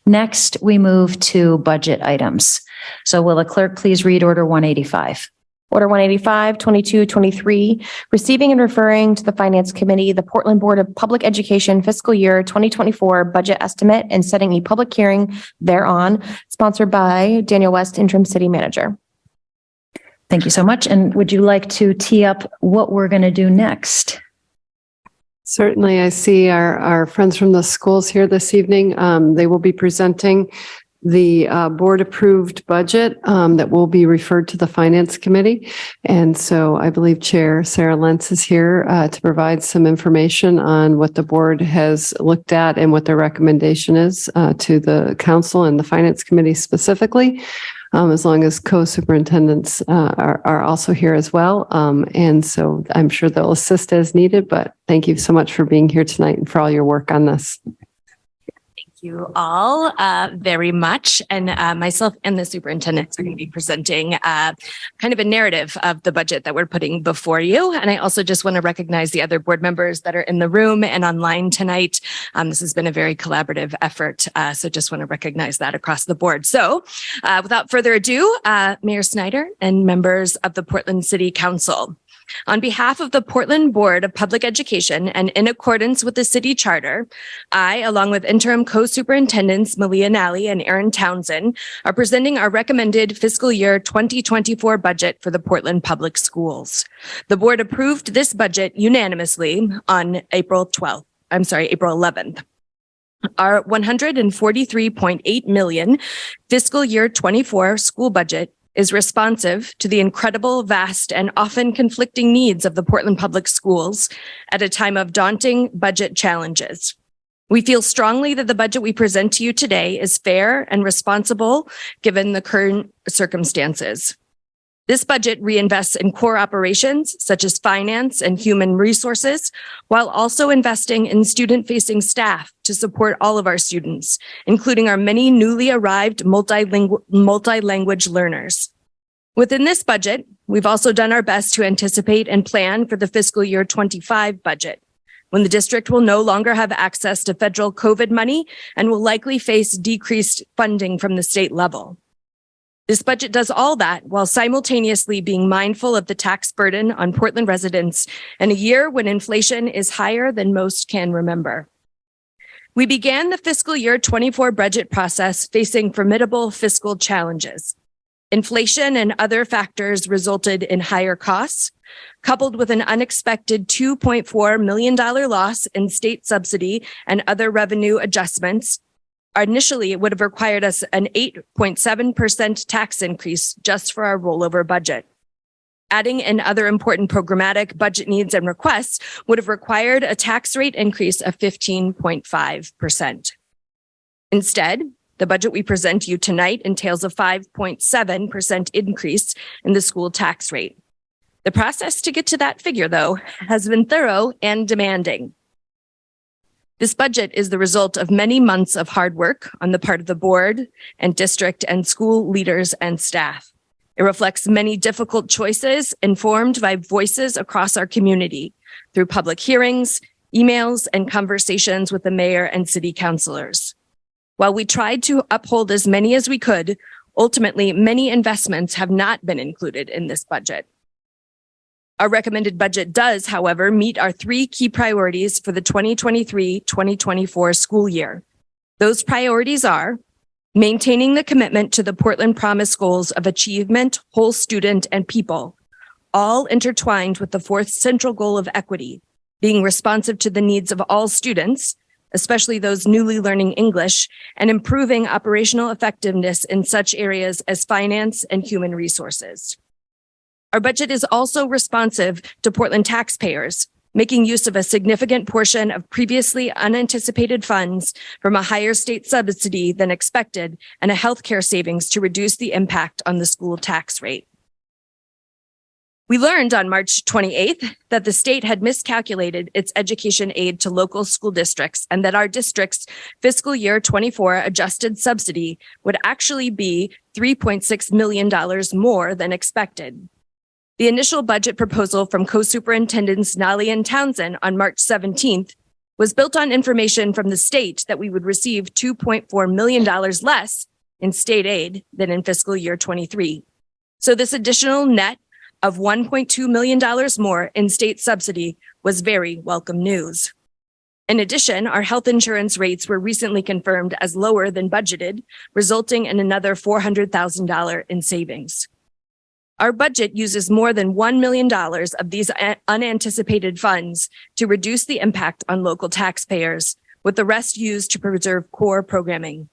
Next, we move to budget items. So will the clerk please read Order 185? Order 185, 2223, receiving and referring to the Finance Committee, the Portland Board of Public Education fiscal year 2024 budget estimate and setting a public hearing thereon, sponsored by Daniel West, Interim City Manager. Thank you so much. And would you like to tee up what we're going to do next? Certainly. I see our friends from the schools here this evening. They will be presenting the board-approved budget that will be referred to the Finance Committee. And so I believe Chair Sarah Lentz is here to provide some information on what the board has looked at and what their recommendation is to the Council and the Finance Committee specifically, as long as co-superintendents are also here as well. And so I'm sure they'll assist as needed, but thank you so much for being here tonight and for all your work on this. You all very much, and myself and the superintendents are going to be presenting kind of a narrative of the budget that we're putting before you. And I also just want to recognize the other board members that are in the room and online tonight. This has been a very collaborative effort, so just want to recognize that across the board. So without further ado, Mayor Snyder and members of the Portland City Council. On behalf of the Portland Board of Public Education and in accordance with the city charter, I, along with interim co-superintendents Malia Nally and Aaron Townsend, are presenting our recommended fiscal year 2024 budget for the Portland Public Schools. The board approved this budget unanimously on April 11th. Our $143.8 million fiscal year 24 school budget is responsive to the incredible, vast, and often conflicting needs of the Portland Public Schools at a time of daunting budget challenges. We feel strongly that the budget we present to you today is fair and responsible given the current circumstances. This budget reinvests in core operations such as finance and human resources, while also investing in student-facing staff to support all of our students, including our many newly arrived multi-language learners. Within this budget, we've also done our best to anticipate and plan for the fiscal year 25 budget, when the district will no longer have access to federal COVID money and will likely face decreased funding from the state level. This budget does all that while simultaneously being mindful of the tax burden on Portland residents in a year when inflation is higher than most can remember. We began the fiscal year 24 budget process facing formidable fiscal challenges. Inflation and other factors resulted in higher costs, coupled with an unexpected $2.4 million loss in state subsidy and other revenue adjustments. Initially, it would have required us an 8.7% tax increase just for our rollover budget. Adding in other important programmatic budget needs and requests would have required a tax rate increase of 15.5%. Instead, the budget we present to you tonight entails a 5.7% increase in the school tax rate. The process to get to that figure, though, has been thorough and demanding. This budget is the result of many months of hard work on the part of the board and district and school leaders and staff. It reflects many difficult choices informed by voices across our community through public hearings, emails, and conversations with the mayor and city councilors. While we tried to uphold as many as we could, ultimately, many investments have not been included in this budget. Our recommended budget does, however, meet our three key priorities for the 2023-2024 school year. Those priorities are maintaining the commitment to the Portland Promise goals of achievement, whole student, and people, all intertwined with the fourth central goal of equity, being responsive to the needs of all students, especially those newly learning English, and improving operational effectiveness in such areas as finance and human resources. Our budget is also responsive to Portland taxpayers, making use of a significant portion of previously unanticipated funds from a higher state subsidy than expected and a healthcare savings to reduce the impact on the school tax rate. We learned on March 28th that the state had miscalculated its education aid to local school districts and that our district's fiscal year 24 adjusted subsidy would actually be $3.6 million more than expected. The initial budget proposal from co-superintendents Nally and Townsend on March 17th was built on information from the state that we would receive $2.4 million less in state aid than in fiscal year 23. So this additional net of $1.2 million more in state subsidy was very welcome news. In addition, our health insurance rates were recently confirmed as lower than budgeted, resulting in another $400,000 in savings. Our budget uses more than $1 million of these unanticipated funds to reduce the impact on local taxpayers, with the rest used to preserve core programming.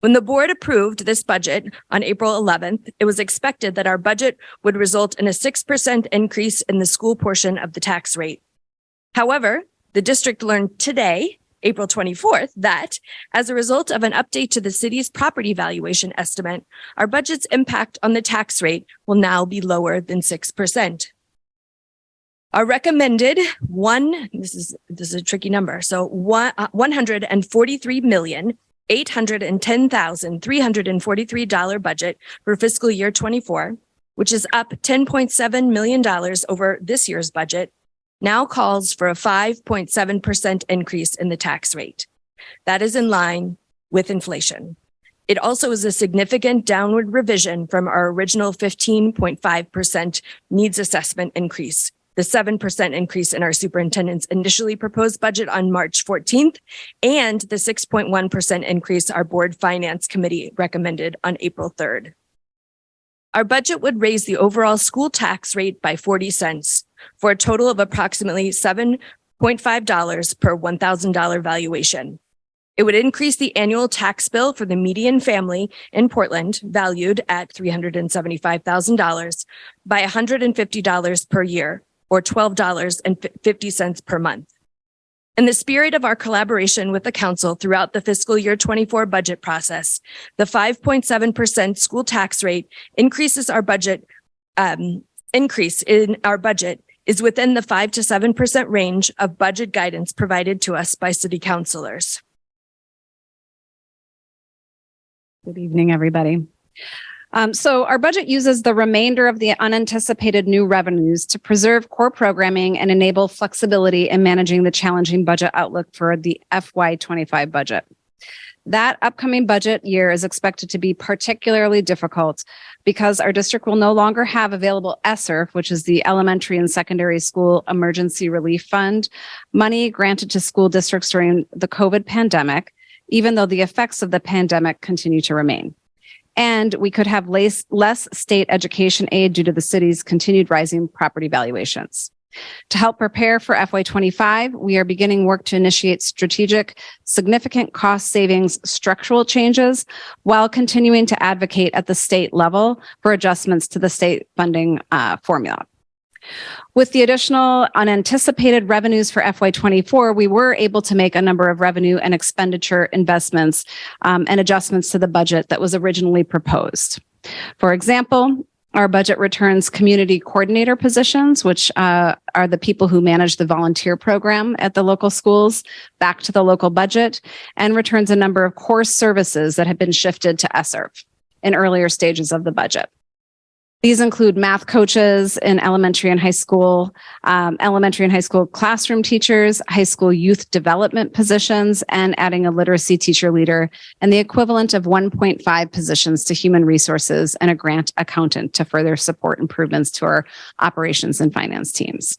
When the board approved this budget on April 11th, it was expected that our budget would result in a 6% increase in the school portion of the tax rate. However, the district learned today, April 24th, that as a result of an update to the city's property valuation estimate, our budget's impact on the tax rate will now be lower than 6%. Our recommended this is a tricky number. So $143,810,343 budget for fiscal year 24, which is up $10.7 million over this year's budget, now calls for a 5.7% increase in the tax rate. That is in line with inflation. It also is a significant downward revision from our original 15.5% needs assessment increase, the 7% increase in our superintendent's initially proposed budget on March 14th, and the 6.1% increase our board finance committee recommended on April 3rd. Our budget would raise the overall school tax rate by 40 cents for a total of approximately $7.5 per $1,000 valuation. It would increase the annual tax bill for the median family in Portland, valued at $375,000, by $150 per year, or $12.50 per month. In the spirit of our collaboration with the council throughout the fiscal year 24 budget process, the 5.7% school tax rate increase in our budget is within the 5 to 7% range of budget guidance provided to us by city councilors. Good evening, everybody. So our budget uses the remainder of the unanticipated new revenues to preserve core programming and enable flexibility in managing the challenging budget outlook for the FY25 budget. That upcoming budget year is expected to be particularly difficult because our district will no longer have available ESSER, which is the Elementary and Secondary School Emergency Relief Fund, money granted to school districts during the COVID pandemic, even though the effects of the pandemic continue to remain. And we could have less state education aid due to the city's continued rising property valuations. To help prepare for FY25, we are beginning work to initiate strategic, significant cost savings structural changes while continuing to advocate at the state level for adjustments to the state funding formula. With the additional unanticipated revenues for FY24, we were able to make a number of revenue and expenditure investments and adjustments to the budget that was originally proposed. For example, our budget returns community coordinator positions, which are the people who manage the volunteer program at the local schools, back to the local budget, and returns a number of core services that had been shifted to ESSER in earlier stages of the budget. These include math coaches in elementary and high school classroom teachers, high school youth development positions, and adding a literacy teacher leader and the equivalent of 1.5 positions to human resources and a grant accountant to further support improvements to our operations and finance teams.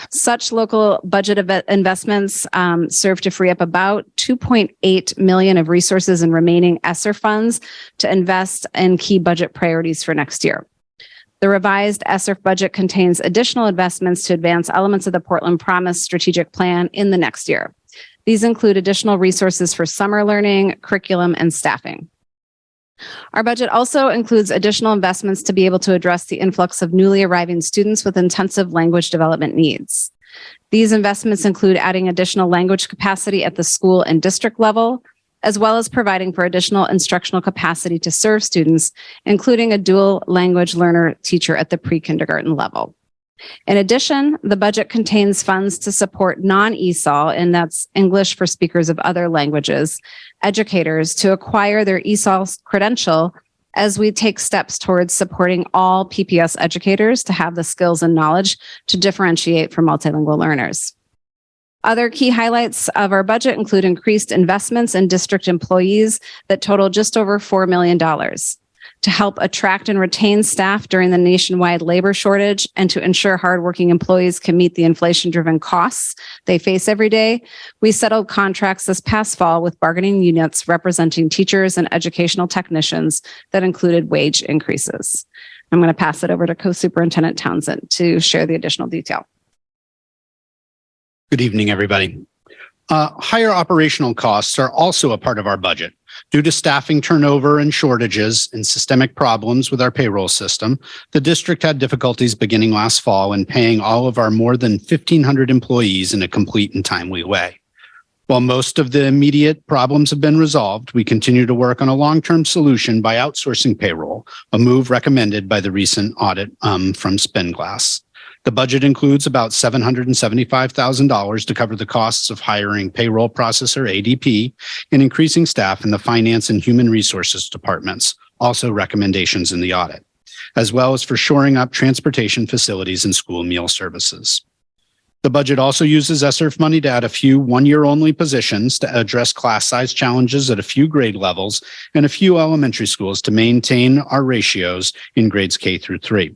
Such local budget investments serve to free up about $2.8 million of resources and remaining ESSER funds to invest in key budget priorities for next year. The revised ESSER budget contains additional investments to advance elements of the Portland Promise strategic plan in the next year. These include additional resources for summer learning, curriculum, and staffing. Our budget also includes additional investments to be able to address the influx of newly arriving students with intensive language development needs. These investments include adding additional language capacity at the school and district level, as well as providing for additional instructional capacity to serve students, including a dual language learner teacher at the pre-kindergarten level. In addition, the budget contains funds to support non-ESOL, and that's English for speakers of other languages, educators to acquire their ESOL credential as we take steps towards supporting all PPS educators to have the skills and knowledge to differentiate from multilingual learners. Other key highlights of our budget include increased investments in district employees that total just over $4 million to help attract and retain staff during the nationwide labor shortage and to ensure hardworking employees can meet the inflation-driven costs they face every day. We settled contracts this past fall with bargaining units representing teachers and educational technicians that included wage increases. I'm going to pass it over to Co-Superintendent Townsend to share the additional detail. Good evening, everybody. Higher operational costs are also a part of our budget. Due to staffing turnover and shortages and systemic problems with our payroll system, the district had difficulties beginning last fall in paying all of our more than 1,500 employees in a complete and timely way. While most of the immediate problems have been resolved, we continue to work on a long-term solution by outsourcing payroll, a move recommended by the recent audit from Spinglass. The budget includes about $775,000 to cover the costs of hiring payroll processor ADP and increasing staff in the finance and human resources departments, also recommendations in the audit, as well as for shoring up transportation facilities and school meal services. The budget also uses ESSER money to add a few one-year-only positions to address class size challenges at a few grade levels and a few elementary schools to maintain our ratios in grades K through 3.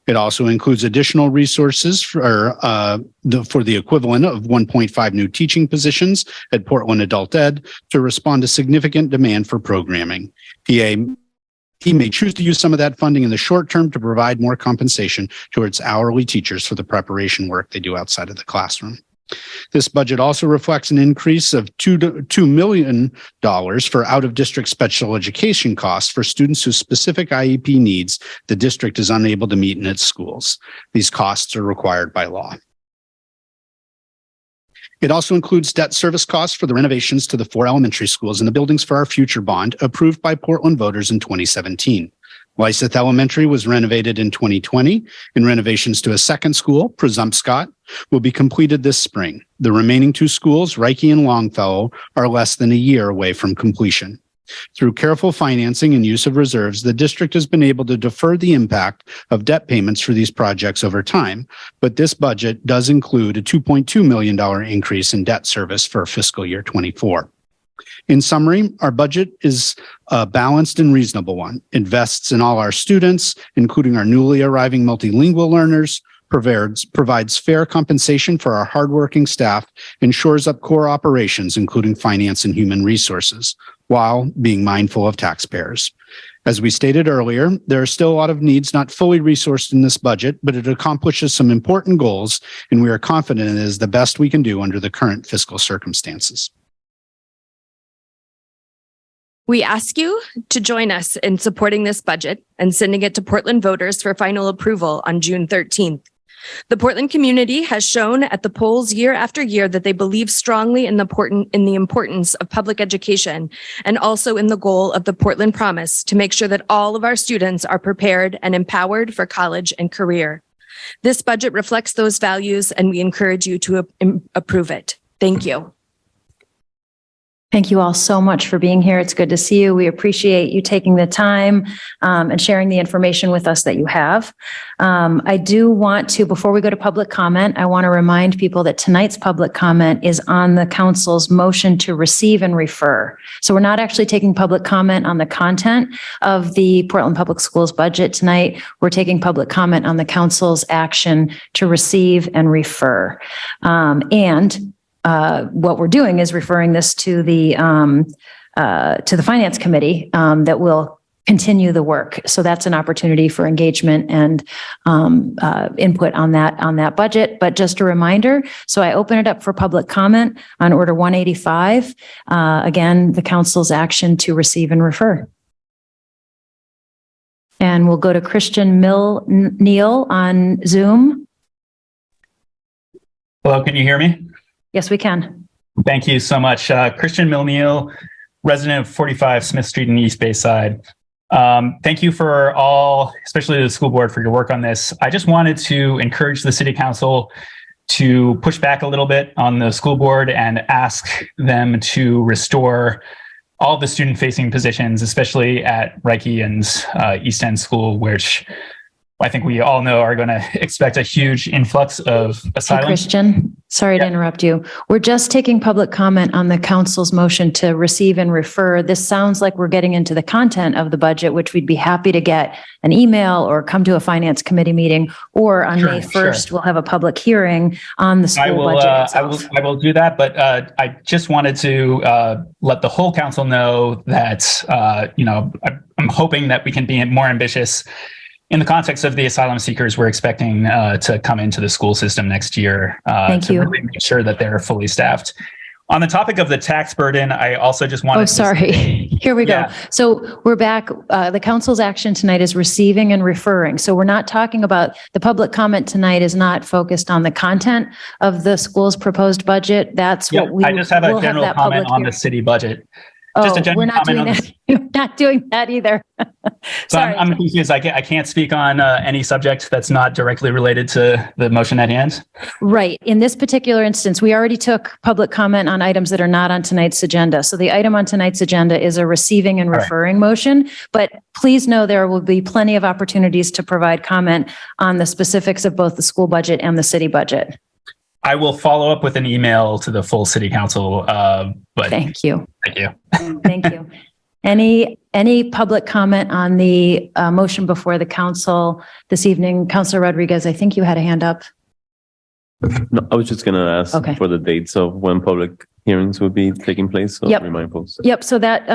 It also includes additional resources for the equivalent of 1.5 new teaching positions at Portland Adult Ed to respond to significant demand for programming. He may choose to use some of that funding in the short term to provide more compensation towards hourly teachers for the preparation work they do outside of the classroom. This budget also reflects an increase of $2 million for out-of-district special education costs for students whose specific IEP needs the district is unable to meet in its schools. These costs are required by law. It also includes debt service costs for the renovations to the 4 elementary schools and the buildings for our future bond approved by Portland voters in 2017. Lyseth Elementary was renovated in 2020, and renovations to a second school, Presumpscott, will be completed this spring. The remaining 2 schools, Reiki and Longfellow, are less than a year away from completion. Through careful financing and use of reserves, the district has been able to defer the impact of debt payments for these projects over time, but this budget does include a $2.2 million increase in debt service for fiscal year 24. In summary, our budget is a balanced and reasonable one, invests in all our students, including our newly arriving multilingual learners, provides fair compensation for our hardworking staff, and shores up core operations, including finance and human resources, while being mindful of taxpayers. As we stated earlier, there are still a lot of needs not fully resourced in this budget, but it accomplishes some important goals, and we are confident it is the best we can do under the current fiscal circumstances. We ask you to join us in supporting this budget and sending it to Portland voters for final approval on June 13th. The Portland community has shown at the polls year after year that they believe strongly in the importance of public education and also in the goal of the Portland Promise to make sure that all of our students are prepared and empowered for college and career. This budget reflects those values, and we encourage you to approve it. Thank you. Thank you all so much for being here. It's good to see you. We appreciate you taking the time and sharing the information with us that you have. I do want to, before we go to public comment, I want to remind people that tonight's public comment is on the council's motion to receive and refer. So we're not actually taking public comment on the content of the Portland Public Schools budget tonight. We're taking public comment on the council's action to receive and refer. What we're doing is referring this to the finance committee that will continue the work. So that's an opportunity for engagement and input on that budget. But just a reminder, so I open it up for public comment on Order 185. Again, the council's action to receive and refer. And we'll go to Christian Neal on Zoom. Hello, can you hear me? Yes, we can. Thank you so much. Christian Milneal, resident of 45 Smith Street in the East Bay side. Thank you for all, especially the school board, for your work on this. I just wanted to encourage the city council to push back a little bit on the school board and ask them to restore all the student-facing positions, especially at Reiki and East End School, which I think we all know are going to expect a huge influx of asylum. Hey, Christian. sorry to interrupt you. We're just taking public comment on the council's motion to receive and refer. This sounds like we're getting into the content of the budget, which we'd be happy to get an email or come to a finance committee meeting, or on May 1st, we'll have a public hearing on the school budget itself. I will do that, but I just wanted to let the whole council know that, I'm hoping that we can be more ambitious in the context of the asylum seekers we're expecting to come into the school system next year. Thank you. Really make sure that they're fully staffed. On the topic of the tax burden, I also just wanted Here we go. So we're back. The council's action tonight is receiving and referring. So we're not talking about, the public comment tonight is not focused on the content of the school's proposed budget. That's what we I just have a we'll general that comment public on the hearing. city budget. Oh, Just a general we're not comment doing on that. We're not doing that either. So I'm confused. I can't speak on any subject that's not directly related to the motion at hand. Right. In this particular instance, we already took public comment on items that are not on tonight's agenda. So the item on tonight's agenda is a receiving and referring motion, but please know there will be plenty of opportunities to provide comment on the specifics of both the school budget and the city budget. I will follow up with an email to the full city council. But thank you. Thank you. Thank you. Any public comment on the motion before the council this evening? Councilor Rodriguez, I think you had a hand up. No, I was just going to ask for the dates of when public hearings will be taking place. So remind folks. Yep. So that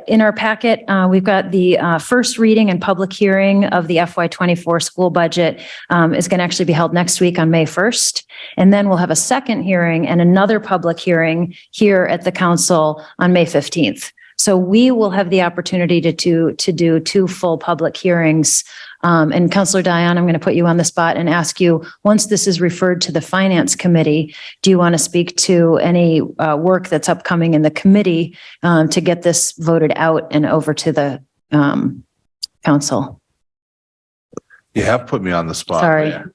in our packet, we've got the first reading and public hearing of the FY24 school budget is going to actually be held next week on May 1st. And then we'll have a second hearing and another public hearing here at the council on May 15th. So we will have the opportunity to do two full public hearings. And Councilor Dion, I'm going to put you on the spot and ask you, once this is referred to the Finance Committee, do you want to speak to any work that's upcoming in the committee to get this voted out and over to the council? You have put me on the spot. Sorry. There.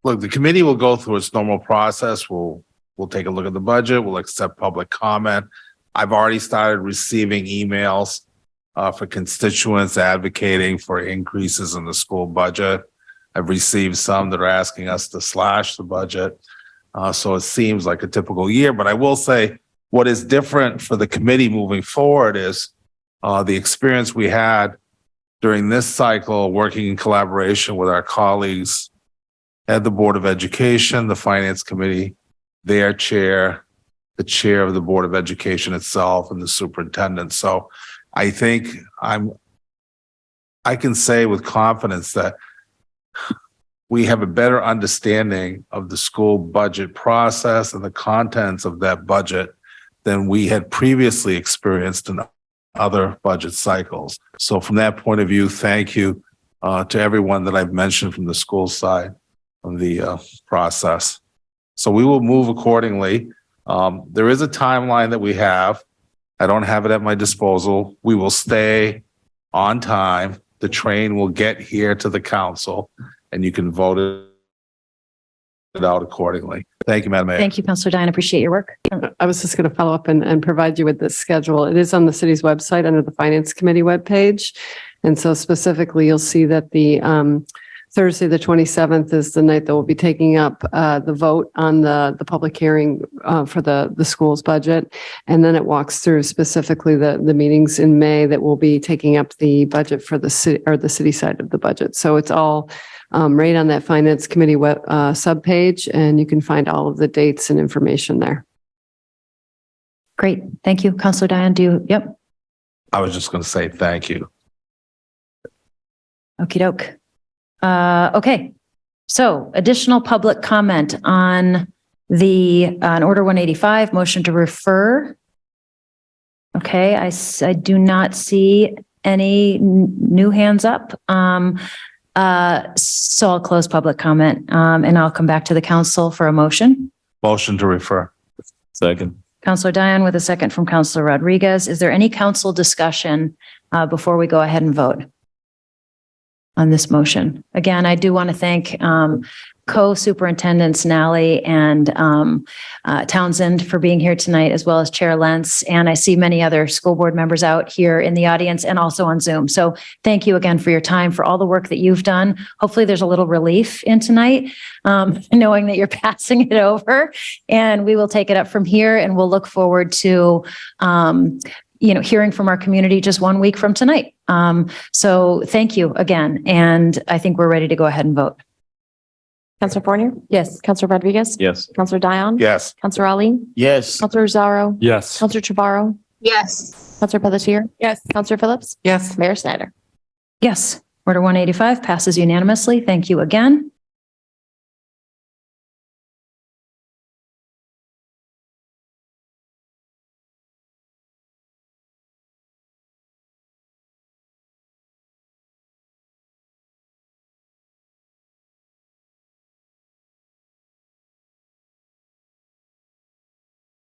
Look, the committee will go through its normal process. We'll take a look at the budget. We'll accept public comment. I've already started receiving emails for constituents advocating for increases in the school budget. I've received some that are asking us to slash the budget. So it seems like a typical year, but I will say what is different for the committee moving forward is the experience we had during this cycle, working in collaboration with our colleagues at the Board of Education, the Finance Committee, their chair, the chair of the Board of Education itself, and the superintendent. So I think I can say with confidence that we have a better understanding of the school budget process and the contents of that budget than we had previously experienced in other budget cycles. So from that point of view, thank you to everyone that I've mentioned from the school side of the process. So we will move accordingly. There is a timeline that we have. I don't have it at my disposal. We will stay on time. The train will get here to the council and you can vote it out accordingly. Thank you, Madam Mayor. Thank you, Councilor Dion. I appreciate your work. I was just going to follow up and provide you with this schedule. It is on the city's website under the Finance Committee webpage. And so specifically, you'll see that the Thursday, the 27th is the night that we'll be taking up the vote on the public hearing for the school's budget. And then it walks through specifically the meetings in May that will be taking up the budget for the city or the city side of the budget. So it's all right on that Finance Committee web subpage, and you can find all of the dates and information there. Great. Thank you. Councilor Dion, yep. I was just going to say thank you. Okie doke. Okay. So additional public comment on on Order 185, motion to refer. Okay. I do not see any new hands up. So I'll close public comment and I'll come back to the council for a motion. Motion to refer. Second. Councilor Dion with a second from Councilor Rodriguez. Is there any council discussion before we go ahead and vote? on this motion. Again, I do want to thank co-superintendents Nally and Townsend for being here tonight, as well as Chair Lentz. And I see many other school board members out here in the audience and also on Zoom. So thank you again for your time, for all the work that you've done. Hopefully there's a little relief in tonight, knowing that you're passing it over, and we will take it up from here, and we'll look forward to hearing from our community just 1 week from tonight. So thank you again. And I think we're ready to go ahead and vote. Counselor Fournier? Yes. Counselor Rodriguez? Yes. Counselor Dion? Yes. Counselor Ali? Yes. Counselor Rosaro? Yes. Counselor Chavarro? Yes. Counselor Pelletier? Yes. Counselor Phillips? Yes. Mayor Snyder? Yes. Order 185 passes unanimously. Thank you again.